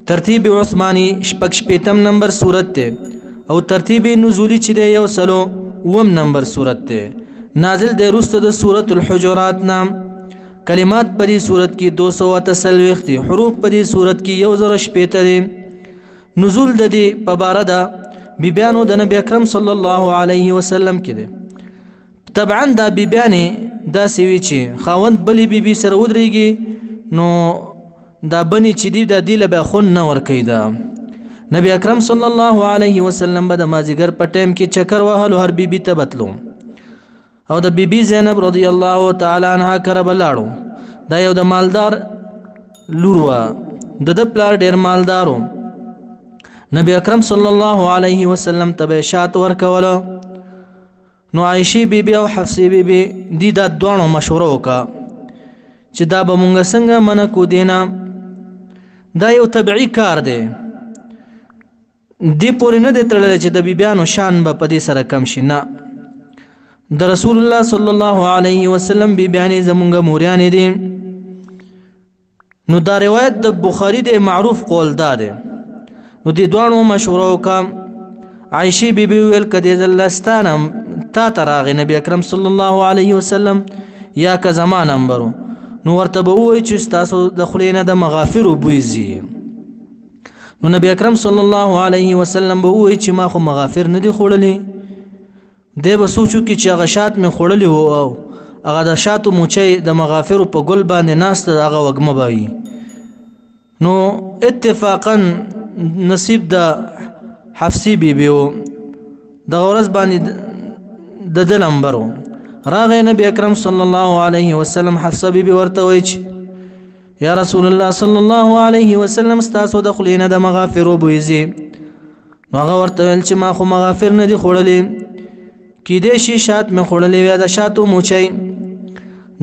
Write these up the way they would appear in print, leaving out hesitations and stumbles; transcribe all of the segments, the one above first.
ترتیب عثمانی شپږ شپیتم نمبر سورت ته او ترتیب نزولی چې یو سلو وم نمبر سورت ته نازل د رسته د سورت الحجرات نام کلمات په دې سورت کې 248 دي حروف په دې سورت کې 1080 دي نزول د دې په بار ده بیانو د نبی اکرم صلی الله علیه وسلم کې دي طبعا دا بیان دا سوي چې خاوند بلی بی سره ودرېږي نو دا بني چې دی د دې له خون نه ور کیدا نبی اکرم صلی الله علیه وسلم به د مازیګر په ټیم کې چکر وهلو هر بیبي ته بتلو او د بیبي زینب رضی الله تعالی عنها کرب لاړو دا یو د مالدار لور وا د پلار ډیر مالدارو نبی اکرم صلی الله علیه وسلم ته شات ورکول نو عائشہ بیبي او حفصه بیبي دي د دوانو مشوره وکا چې دا به مونږ څنګه من کو دینا دا یو طبيعي کار دی دی پورې نه دی تړلی چې د بیبیانو شان به په دې سره کم شي نه د رسول الله صلی الله علیه وسلم بیبیانې زمونږ موریانې دي نو دا روایت د بخاری د معروف قول دا دی نو دې دوانو مشوره وکړه عائشہ بیبي ویل کدی زلستانه تا تراغ نبی اکرم صلی الله علیه وسلم یا که زمان انبرو نو ورته به وای چې تاسو د خلینه د مغافر بوزي نو نبی اکرم صلی الله علیه وسلم به وای چې ما خو مغافر نه دي خوړلې دی به سوچو کې چې غشات مې خوړلې وو او هغه د شاتو موچي د مغافر په ګل باندې ناست هغه وګمه بای نو اتفاقا نصیب د حفصی بیبیو د ورځ باندې د دلمبرو راغی نبی اکرم صلی الله علیه وسلم حفصه بیبي ورته وای چې یا رسول الله صلی الله علیه وسلم ستاسو د خلینه د مغافر بوزي هغه ورته ویل چې ما خو مغافر نه دي خوړلې کې دې شي شات مې خوړلې ویا د شاتو موچي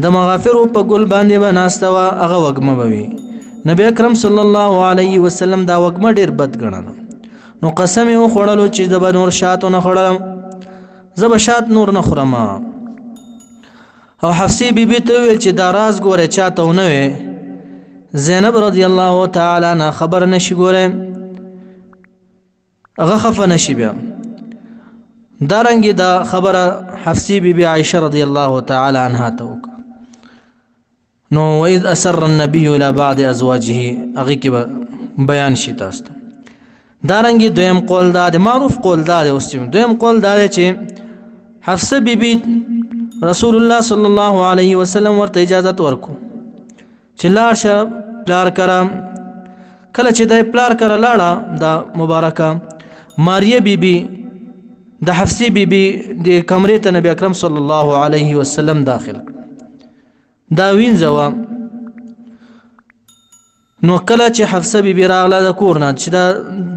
د مغافر په ګل باندې بناستوا هغه وګمه بوي نبی اکرم صلی الله علیه وسلم دا وګمه ډیر بد ګڼل نو قسم یې خوړلو چې د نور شاتو نه خورم زب شات نور نه خورم او حفصه بیبي ته ویل چې دا راز ګوره چاته ونه وي زینب رضی الله تعالی عنها خبر نشي ګوره هغه خفه نشي بیا دارنګي دا خبره حفصه بیبي عائشه رضی الله تعالی عنها ته وکړه نو واذ اسر النبي الى بعض ازواجه هغه کې بیان شي تاسو دارنګي دویم قول دا د معروف قول دا اوس دویم قول دا چې حفصه بیبي رسول الله صلی الله علیه وسلم ورته اجازه ورکو چې لار شه پلار کرام کله چې د پلار کړه لاړه دا مبارکه ماریه بیبي د حفصه بیبي د کمرې ته نبی اکرم صلی الله علیه وسلم داخل دا وینځوا نو کله چې حفصه بیبي راغله د کور نه چې دا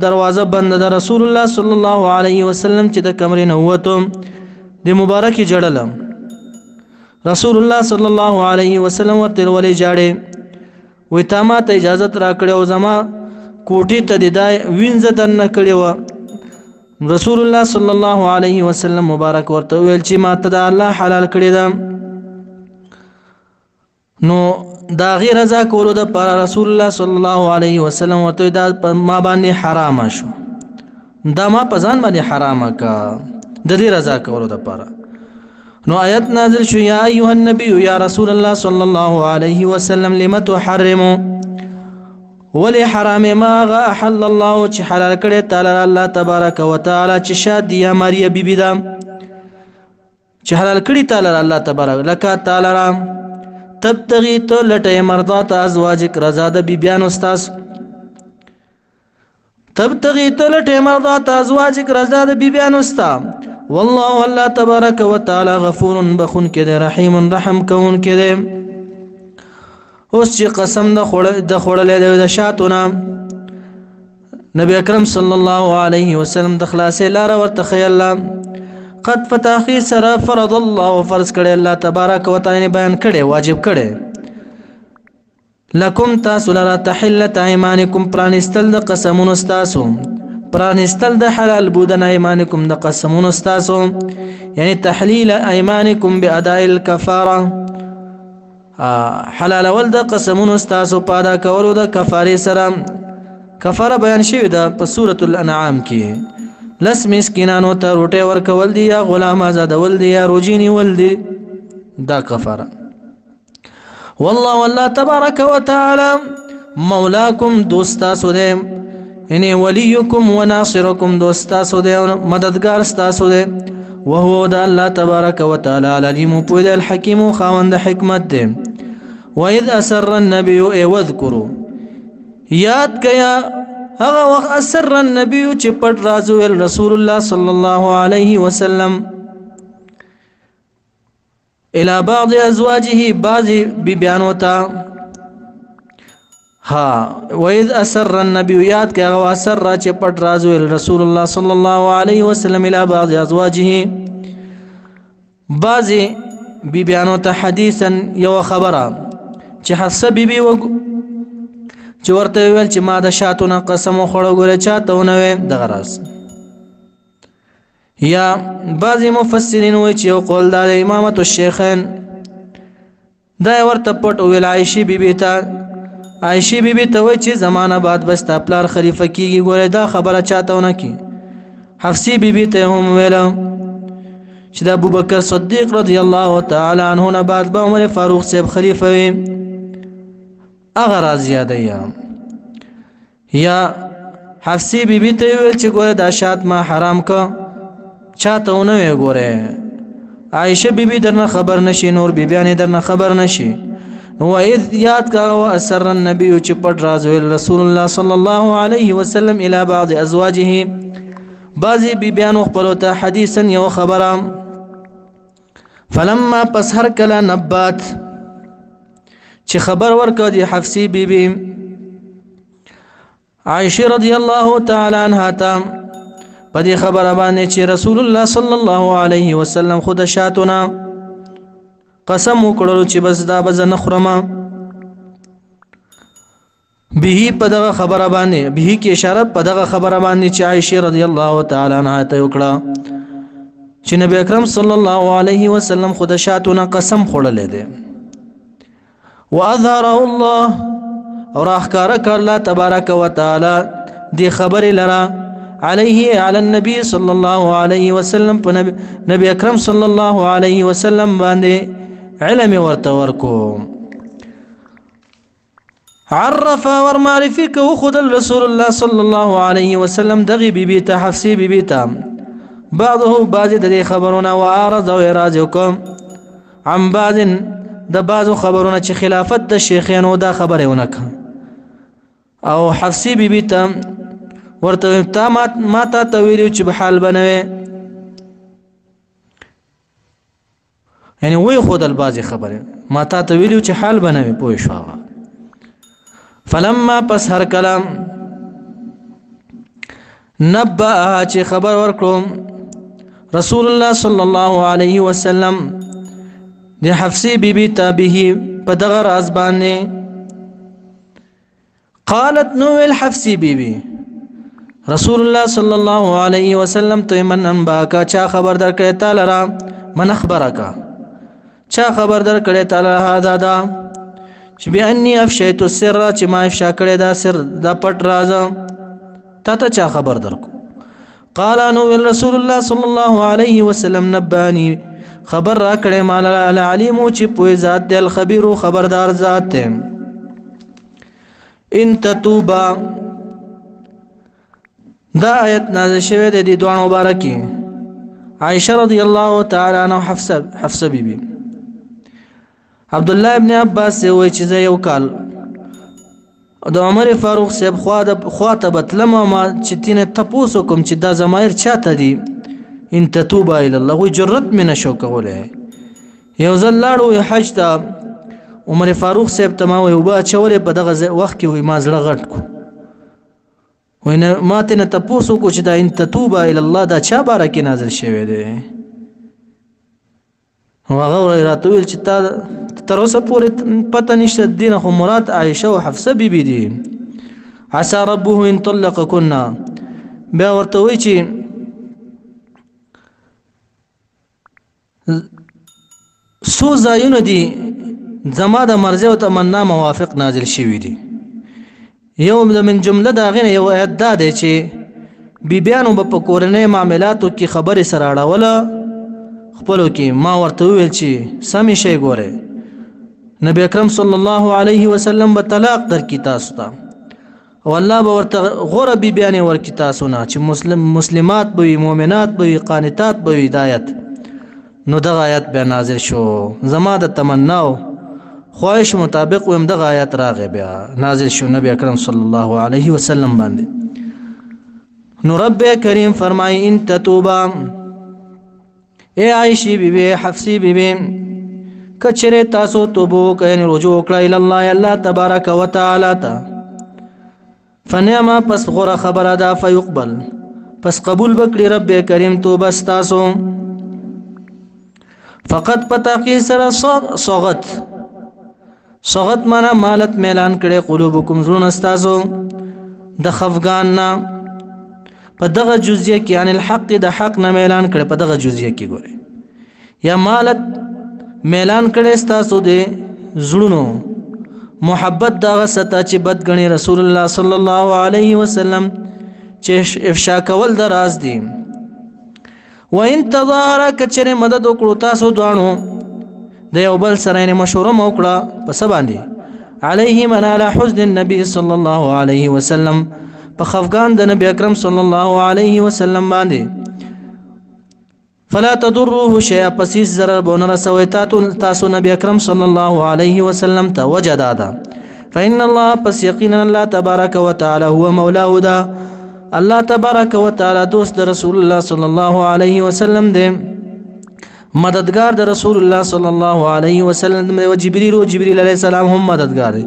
دروازه بند ده رسول الله صلی الله علیه وسلم چې د کمرې نه وته د مبارکي جړل رسول الله صلی الله علیه وسلم ورته ولې جاړي وې تا ما ته اجازه را کړې او زما کوټې ته د وینځه دنه کړې و رسول الله صلی الله علیه وسلم مبارک ورته ویل چې ما ته د الله حلال کړې ده نو دا غیر رضا کولو د پر رسول الله صلی الله علیه وسلم ورته دا ما باندې حرام شو دا ما په ځان باندې حرام کا د دې رضا کولو د پر نو آیت نازل شو یا ایها النبی یا رسول الله صلی الله علیه وسلم لم تحرم ولی حرام ما احل الله چې حلال کړي تعالی الله تبارک وتعالى چې شادیه ماریا بیبی دا چې حلال کړي تعالی الله تبارک لك تعالی تبتغي تو لټه مرضات ازواجک رضا د بیبیان استاد تبتغي تو لټه مرضات ازواجک رضا د بیبیان استاد والله الله تبارك وتعالى غفور بخون كده رحيم رحم كون كده اوس چې قسم د خوړلې د شاتونه نبی اکرم صلی الله علیه وسلم د خلاصې لار ورته خیال قد فتاخي سره فرض الله فرض کړي الله تبارك وتعالى بیان کړي واجب کړي لكم تاسو لرا تحلت ايمانكم پرانستل د قسمونو تاسو پرانستل د حلال بودن ايمانكم د قسمونو تاسو یعنی تحلیل ايمانكم باداء الكفاره حلال ول د قسمونو استاسو پادا کولو د کفاره سره کفاره بیان شوی ده په سورۃ الانعام کې لس مسکینانو ته روټه ورکول دي یا غلام آزادول دي یا روجینی ول دي دا کفاره والله تبارک وتعالى مولاکم دوستا سوده یعنی ولیکم وناصرکم دوستا سوده مددگار ستا سوده وهو د الله تبارک وتعالى العلیم پوهه الحکیم خاوند حکمت ده واذ اسر النبي واذكروا یاد کیا هغه وخت اسر النبي چې پټ رازو رسول الله صلی الله علیه وسلم الى بعض ازواجه بعض ببيانوتا واذ اسر النبي یاد کیا هغه اسر چې پټ رازو رسول الله صلی الله علیه وسلم الى بعض ازواجه بعض ببيانوتا حدیثا یو خبره چې حفصه بیبي چې ورته ویل چې ما د شاتونه قسم خوړو ګره چاته ونه دغه راز یا بعضی مفسرین وایي چې یو قول د امامت الشیخین دا ورته پټ ویل عائشه بیبي ته عائشه بیبي ته وایي چې زمانہ بعد بس تپلار خلیفہ کیږي ګوره دا خبره چاته ونه کی حفصه بیبي ته هم ویل چې د ابوبکر صدیق رضی الله تعالی عنہ نه بعد به عمر فاروق صاحب خلیفہ وي اغه زیاده یا حفصه بیبي ته ویل چې ګوره دا شات ما حرام کا چاته ونه وی ګوره عائشه بیبي درنه خبر نشي نور بیبيانه درنه خبر نشي نو اذ یاد کا اسر النبي چې پټ راز رسول الله صلی الله علیه وسلم الى بعض ازواجه بعضی بیبيانو خپل ته حدیثا یو خبره فلما پس هر کله نبات چې خبر ورکړه د حفصه بیبي عائشه رضی الله تعالی عنها ته په دې خبره باندې چې رسول الله صلی الله علیه وسلم خود شاتونه قسم وکړو چې بس دا بز نه خورم به په دغه خبره باندې به کې اشاره په دغه خبره باندې چې عائشه رضی الله تعالی عنها ته وکړه چې نبی اکرم صلی الله علیه وسلم خود شاتونه قسم خوړلې ده واظهره الله اور احکارک الله تبارک وتعالى دی خبر لرا عليه على النبي صلى الله عليه وسلم نبی اکرم صلی الله علیه وسلم باندې علم ورتورکو عرف ورمعرفي کو خود رسول الله صلی الله علیه وسلم دغه بیبي ته حفصه بیبي ته بعضه بعض د خبرونه وعارض او اراض وکم عن بعض د بعضو خبرونه چې خلافت د شیخانو دا خبره ونکه او حفصه بیبي ته ورته تا ما ته ویلو چې به حال بنوي یعنی وی خود البازي خبره ما ته ویلو چې حال بنوي پوه شو فلما پس هر کلام نبأ چې خبر ورکړو رسول الله صلی الله علیه وسلم د حفصه بیبي ته به په دغه راز باندې قالت نو الحفصه بیبي رسول الله صلی الله علیه وسلم ته من انباکا چا خبر درکړی تعالی را من اخبرکا چا خبر درکړی تعالی هذا دا چې بأني افشيت السر چې ما افشا کړی دا سر دا پټ راز تا چا خبر درکو قال نو رسول الله صلی الله علیه وسلم نبانی خبر را کړی مال العلیم چې پوی ذات دی الخبير خبردار ذات دی ان تتوبا دا آیت نازل شوه د دې دوه مبارکي عائشه رضی الله تعالی عنها حفصه بیبي عبد الله ابن عباس وی چې یو کال د عمر فاروق صاحب خواته بتلم ما چې تینه تاسو کوم چې دا زمایر چاته دي ان تتوبا الى الله وی جرأت من شو کوله یو ځل لاړو حج ته عمر فاروق صاحب ته وی وبا چورې په دغه وخت کې وی ما زړه غټ کو وینه ماته نه تاسو کو چې دا ان تتوبا الى الله دا چا بارکه نازل شوی دی هغه راتویل چې تر اوسه پورې پته نشته دین خو مراد عائشه او حفصه بیبي دي عسى ربه ان طلقكن بیا ورته وی چې سو زایونه دي زما د مرضی او تمنا موافق نازل شوی دي. یو من جمله دا غنه یو آیت دا دی چې بیبیانو په کورنۍ معاملاتو کې خبرې سره اړوله خپلو کې. ما ورته وویل چې سمې شی ګورئ، نبی اکرم صلی الله علیه وسلم به طلاق درکړي تاسو ته او الله به ورته غوره بیبیانې ورکړي تاسو نه چې مسلمات به وي، مؤمنات به وي، قانتات به وي. د آیت نو دغه آیت بیا نازل شو. زما د تمنا او خواهش مطابق ویم دغه آیت راغی بیا نازل شو نبی اکرم صلی الله علیه وسلم باندې. نو رب کریم فرمای ان تتوبا، اے عائشی بی بی، حفصی بی بی، کچره تاسو توبو کین رجوع کړه ال الله الله تبارک وتعالى تا فنعم پس غره خبره ده فیقبل پس قبول بکړي رب کریم توبه تاسو. فقط پتا کې سره صغت معنا مالت میلان کړي قلوبکم زړه تاسو د خفغان نه په دغه جزئیه کې ان الحق د حق نه میلان کړي په دغه جزئیه کې ګوري یا مالت میلان کړي تاسو د زړونو محبت دغه ستا چې بدګنی رسول الله صلی الله علیه وسلم چې افشا کول د راز دي. و ان تظاهر کچره مدد وکړو تاسو دوانو د یو بل سره مشوره موکړه په سباندي علیه من علی حزن النبي صلی الله علیه وسلم په خفقان د نبی اکرم صلی الله علیه وسلم باندې. فلا تضروه شيئا پسیس ضرر بون رسوي تاسو نبی اکرم صلی الله علیه وسلم ته وجدادا. فإن الله پس یقینا الله تبارک وتعالى هو مولاه دا الله تبارک وتعالى دوست رسول الله صلی الله علیه وسلم دے مددگار د رسول الله صلی الله علیه وسلم او جبريل علیہ السلام هم مددگار دي.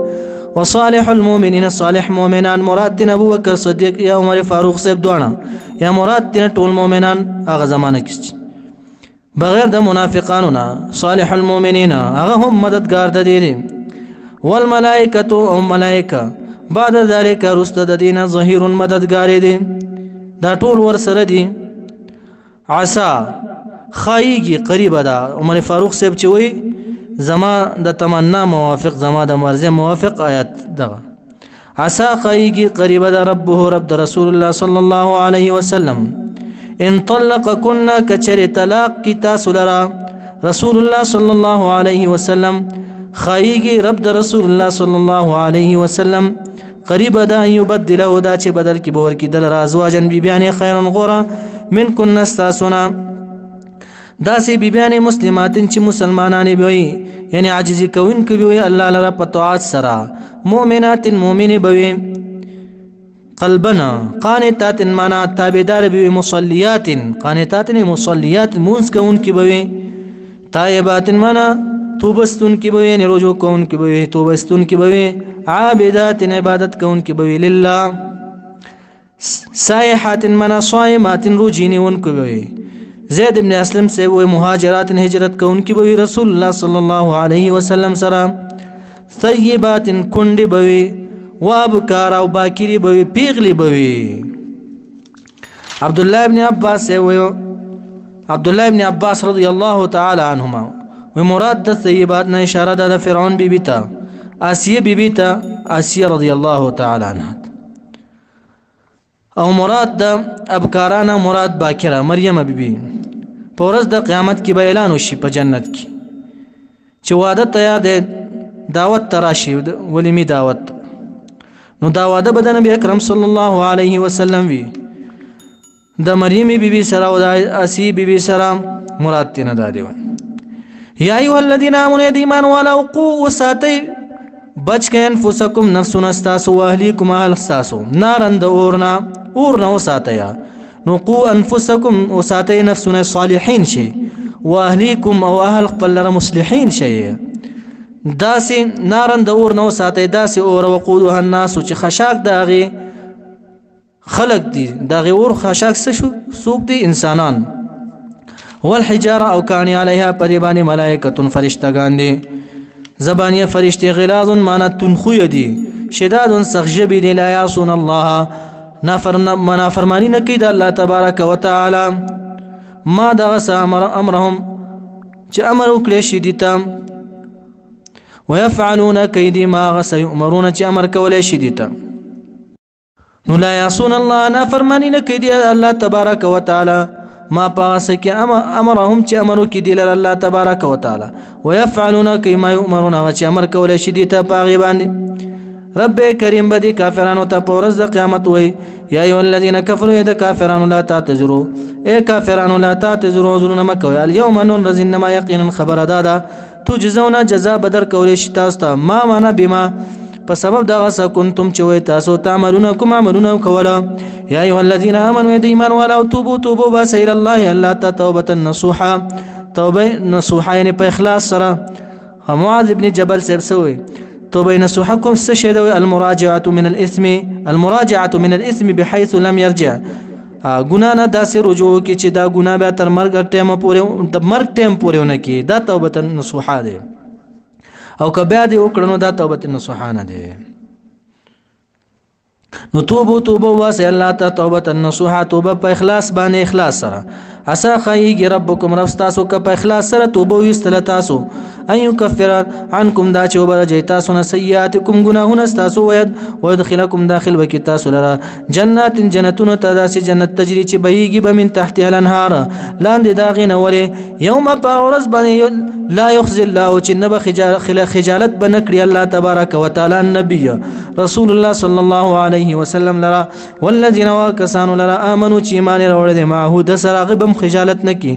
وصالح المؤمنین صالح مؤمنان مراد دین ابو بکر صدیق یا عمر فاروق صاحب دوانه یا مراد دین ټول مؤمنان هغه زمانه کې بغیر د منافقانو نه صالح المؤمنین هغه هم مددگار د دي. والملائکه او ملائکه بعد ذلك رست د دین ظهیر مددگار دي دا ټول ور سره دي. عسى خایږي قریب ده عمر فاروق صاحب چې وي زما د تمنا موافق زما د مرزه موافق آیت دغه عسى خایږي قریب ده ربه رب د رسول الله صلی الله علیه وسلم ان طلقكن کچر طلاق کی تاسو لرا رسول الله صلی الله علیه وسلم خایږي رب د رسول الله صلی الله علیه وسلم قریب ده یبدله دا چې بدل کی بور کی دل رازواجن بیبیان خیرن غورا من کن استاسنا داسې بیبیان مسلماتن چې مسلمانان وي یعنی عاجزی کوون کوي وي الله لرا په طاعت سره مؤمنات مؤمن بوي قلبنا قانتات معنا تابعدار بوي مصليات قانتات مصليات مونس کوون کی بوي تائبات معنا توبستون کی بوي یعنی رجوع کوون کی بوي توبستون کی بوي عابدات عبادت کوون کی بوي لله سائحات معنا صائمات روجينون کی بوي زید ابن اسلم سے وہ مہاجرات ہجرت کو ان کی بوی رسول اللہ صلی اللہ علیہ وسلم سرا طیبات کنڈ بوی وابکار او باکری بوی پیغلی بوی. عبداللہ ابن عباس سے وہ عبداللہ ابن عباس رضی اللہ تعالی عنہما و مراد د طیبات نے اشارہ د فرعون بی بی تا آسیہ بی بی تا آسیہ رضی اللہ تعالی عنہ او مراد د ابکارانا مراد باکرہ مریم بی بی. پورز د قیامت کې به اعلان وشي په جنت کې چې واده تیار دی دعوت تراشي ولمی دعوت نو دا واده به د نبی اکرم صلی الله علیه وسلم وی د مریم بی بی سره او د اسی بی بی سره مراد تینه دادی یا ایها الذین آمنوا ایمان ولا وقوا ساتی بچ کین انفسکم نفسنا استاسو واهلیکم اهل استاسو نارند اورنا وساتیا نقو انفسکم وساتی نفسنا صالحین شي واهلیکم او اهل قبل مصلحین شي داسي نارند اورنا وساتی داسي اور وقودها الناس چې خشاک داغي خلق دي داغي اور خشاک سوق دي انسانان والحجاره او كان عليها پریبانی ملائکه فرشتگان دي زبانيه فرشتي غلاظ معنا تنخو دي شداد سخجب دي لا يعصون الله نافرمانی نکی دا الله تبارک وتعالى ما دا امرهم چې امر وکړي شي دي تام ويفعلون كيدي ما غس يؤمرون چې امر کولای شي دي ته نو لا يعصون الله نافرمانی نه کوي الله تبارک وتعالى ما پاس کې امرهم چې امرو کې دي الله تبارک وتعالى ويفعلون كما يؤمرون چې امر کولای شي دي ته پاغي باندې رب کریم بدی کافرانو ته پورز د قیامت وای یا ایو الذین کفروا اذا کافرانو لا تعتذروا اے کافرانو لا تعتذروا ظلم مکو اليوم ننرز انما یقینا خبر دادا تجزون جزاء بدر کولای شي تاسو ما معنا بما په سبب دا وس کنتم چوي تاسو تعملون کوم عملونه کولا یا ایو الذین آمنوا ایمان ولا توبوا بس الى الله الا توبه نصوحا توبه نصوحا یعنی په اخلاص سره معاذ ابن جبل سبسوي توبه نصوحكم استشهد المراجعه من الاثم بحيث لم يرجع ګنا نه داسې رجوع کی چې دا ګنا به تر مرګ ټیم پورې ونه کی دا توبه نصوحه ده او کبه دې وکړنو دا توبه نصوحه نه ده نو توبه واسه الله ته توبه نصوحه توبه په اخلاص باندې اخلاص سره عسى خيغ ربكم رب تاسو که په اخلاص سره توبه وستل تاسو ان يكفر عنكم دا چوبه جيتا سن سيئاتكم گناهونه تاسو ويدخلكم داخل وکي تاسو لرا جنات جنتون تداسي جنت تجري چې بهيږي به من تحت الانهار لاندې داغینه وره يوم باورز باندې لا يخزي الله چې نبه خجالت بنکړي الله تبارك وتعالى النبي رسول الله صلى الله عليه وسلم لرا والذين وكسانوا لرا امنوا چې ایمان وروړي معه د سراغبم خجالت نکي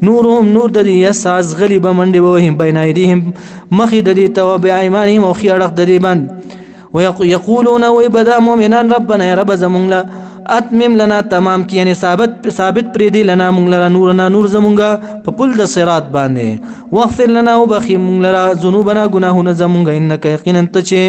نورهم نور د یساز غلیب منډي وهم بین ايديهم مخي د دې توبع ایمانهم او خيارق د دې باندې ويقولون ويبدا مؤمنان ربنا يا رب زمونږ اتمم لنا تمام کی یعنی ثابت پری دی لنا مونږ لرا نورنا نور زمونږ په پل د صراط باندې واغفر لنا وبخي مونږ لرا ذنوبنا گناهونه زمونږ انک یقینا ته چې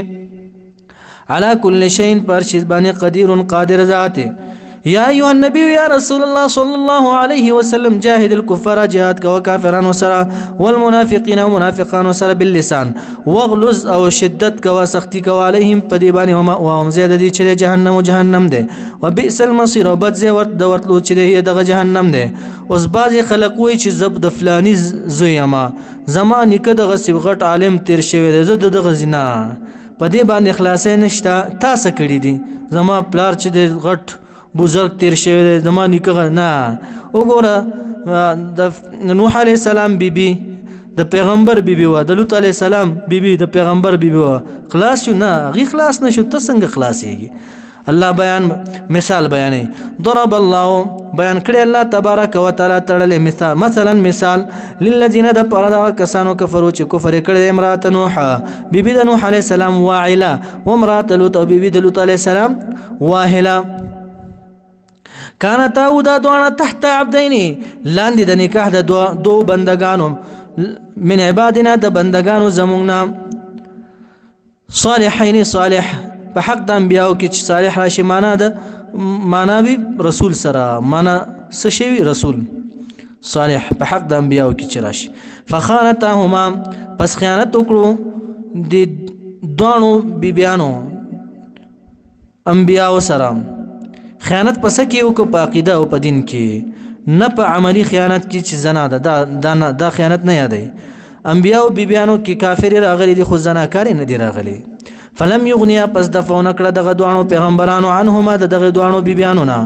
على كل شيء پر شی باندې قادر ذاته يا أيها النبي يا رسول الله صلى الله عليه وسلم جاهد الكفار جهاد كوا كافران وسرا والمنافقين ومنافقان وسرا باللسان واغلظ او شدت كوا سختي كوا عليهم قديبان وهم زياد دي چه جهنم ده وبئس المصير وبد زي ورتلو چه ده دغه جهنم ده اوس باز خلق وي چې زب د فلاني زویما زمان کې دغه سبغټ عالم تیر شوی ده زد دغه زنا په دې باندې خلاصې نشتا تاسو کړی دي زما پلار چې د غټ بزرگ تیر شوی زمانی که نه وګوره د نوح علیه السلام بیبي د پیغمبر بیبي و د لوط علیه السلام بیبي د پیغمبر بیبي و خلاص شو نه غي خلاص نشو ته څنګه خلاصيږي الله بیان مثال بیانې ضرب الله بیان کړی الله تبارک وتعالى تړلې مثال للذین د پردا کسانو کفرو چې کفر کړی امرات نوح بیبي د نوح علیه السلام واعله وامرات لوط بیبي د لوط علیه السلام واهله كانت دا دوانا تحت عبدين لاندې د نکاح د دو بندگانو من عبادنا د بندگانو زمونږنا صالحين صالح په حق د انبیاو کې صالح راشي معنا وی رسول سره معنا سشوي رسول صالح په حق د انبیاو کې راشي فخانتهما پس خیانت وکړو د دوانو بیبيانو انبیاو سره خیانت پس کې او په عقیده او په دین کې نه په عملی خیانت کې چې زنا ده دا خیانت نه یادې انبیاء او بیبيانو کې کافر راغلي دي خو زناکار نه دي راغلي فلم یغنیا پس دفعو نکړه دغه دوانو پیغمبرانو عنهما دغه دوانو بیبيانو نه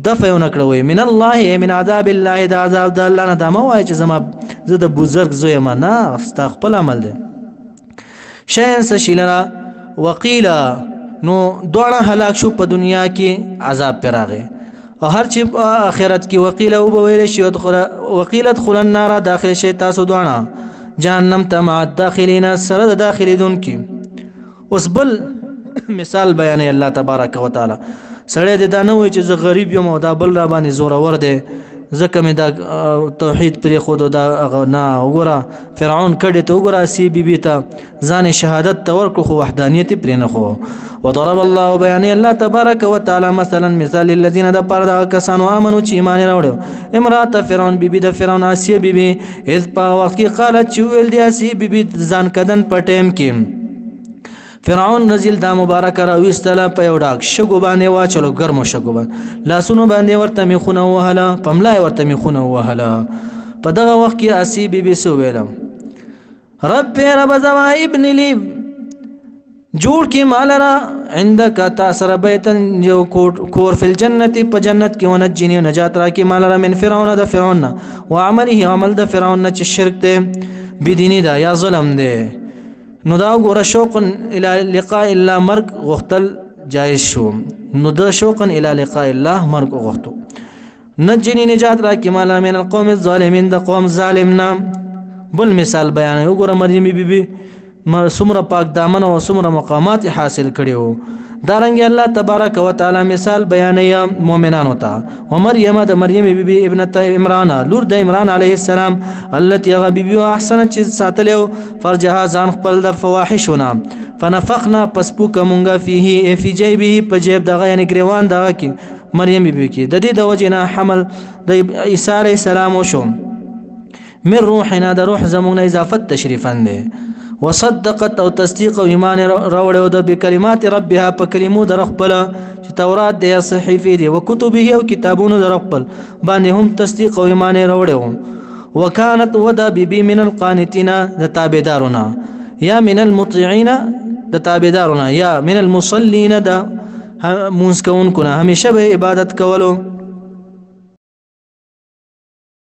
دفعو نکړه من الله من عذاب الله دا عذاب د الله نه دا مو وای چې زما زه د بزرګ زوی ما نه استغفر عمل ده شین سشیلنا وقیلا نو دوړه هلاک شو په دنیا کې عذاب پر راغې او هر چې آخرت کې وقیل او ویل شي وقیلت خل النار داخل شي تاسو دوړه جهنم ته مع الداخلين سره داخليدون کې اوس بل مثال بیان الله تبارک وتعالى سړی د دانه وي چې زه غریب یم او دا بل را باندې زوره ور دی زکه مې دا توحید پر خود دا نه وګوره فرعون کړي ته وګوره سی بی ته ځان شهادت تور کو وحدانیت پر نه خو وضرب الله بیان الله تبارک وتعالى مثال الذين د پر دا کسانو امنو چې ایمان راوړو امرات فرعون بی د فرعون اسی بی اذ په وخت کې قالت چې ویل دی اسی بی ځان کدن په ټیم کې فرعون نزل دا مبارک راويستله په یو ډاک شګو باندې واچلو ګرمو شګو باندې لاسونو باندې ورته میخونه وهله پملای ورته میخونه وهله په دغه وخت کې اسی بی سو ویلم رب رب زما ابن لی جوړ کی مال را عندك تاسر بیتن یو کور فی الجنت په جنت کې ونجنی نجات را کی مال را من فرعون د فرعون وعمله عمل د فرعون چې شرک ده بدینی دا یا ظلم ده نو دا ګور شوق الى لقاء الله مرګ غختل جایز شو نو دا شوق الى لقاء الله مرګ غختو نجنی نجات را کی مال من القوم الظالمین د قوم ظالمنا بل مثال بیان وګوره مریم بیبي سمره پاک دامن او سمره مقامات حاصل کړیو دارنګ الله تبارک وتعالى مثال بیانیا مؤمنانو ته ومریم د مریم بیبي ابنه عمران لور د عمران علیه السلام التي غبيبي احسنت چې ساتلو فرجها ځان خپل د فواحشنا فنفخنا پسپوک مونږه فيه فی جیبه په جیب دغه یعنی گریوان دغه کې مریم بیبي کې د دې د وجنه حمل د عیسی علیه السلام وشو من روحنا د روح زمون اضافت تشریفا ده وصدقت او تصدیق او ایمان راوړو د بکلمات ربها په کلمو در خپل چې تورات د صحیفه دي او کتبه او کتابونو در خپل باندې هم تصدیق او ایمان راوړو وکانت ودا ببي من القانتين د تابعدارنا یا من المطيعين د تابعدارنا یا من المصلين د مونږ کوونکو همیشه به عبادت کولو